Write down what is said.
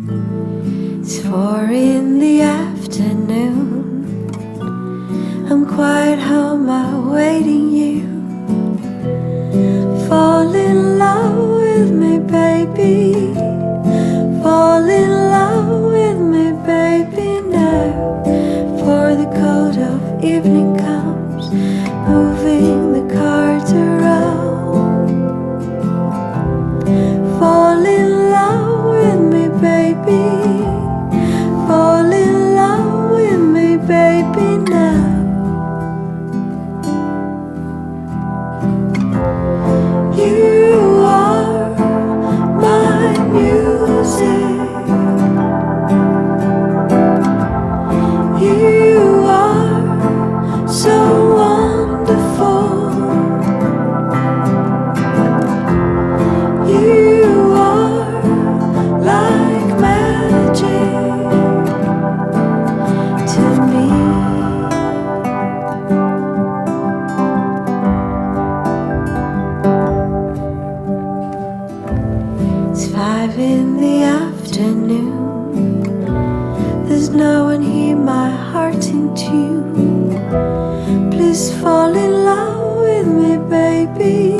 It's 4 in the afternoon. I'm quite home awaiting you. Fall in love with me, baby. Fall in love with me, baby, now. For the cold of evening comes, moving the cards around. Fall in love with me, baby. Fall in love with me, baby, now. You are my music. You are so wonderful. You are like magic to me. It's 5 in the afternoon. There's no one here, my heart's in tune. Please fall in love with me, baby.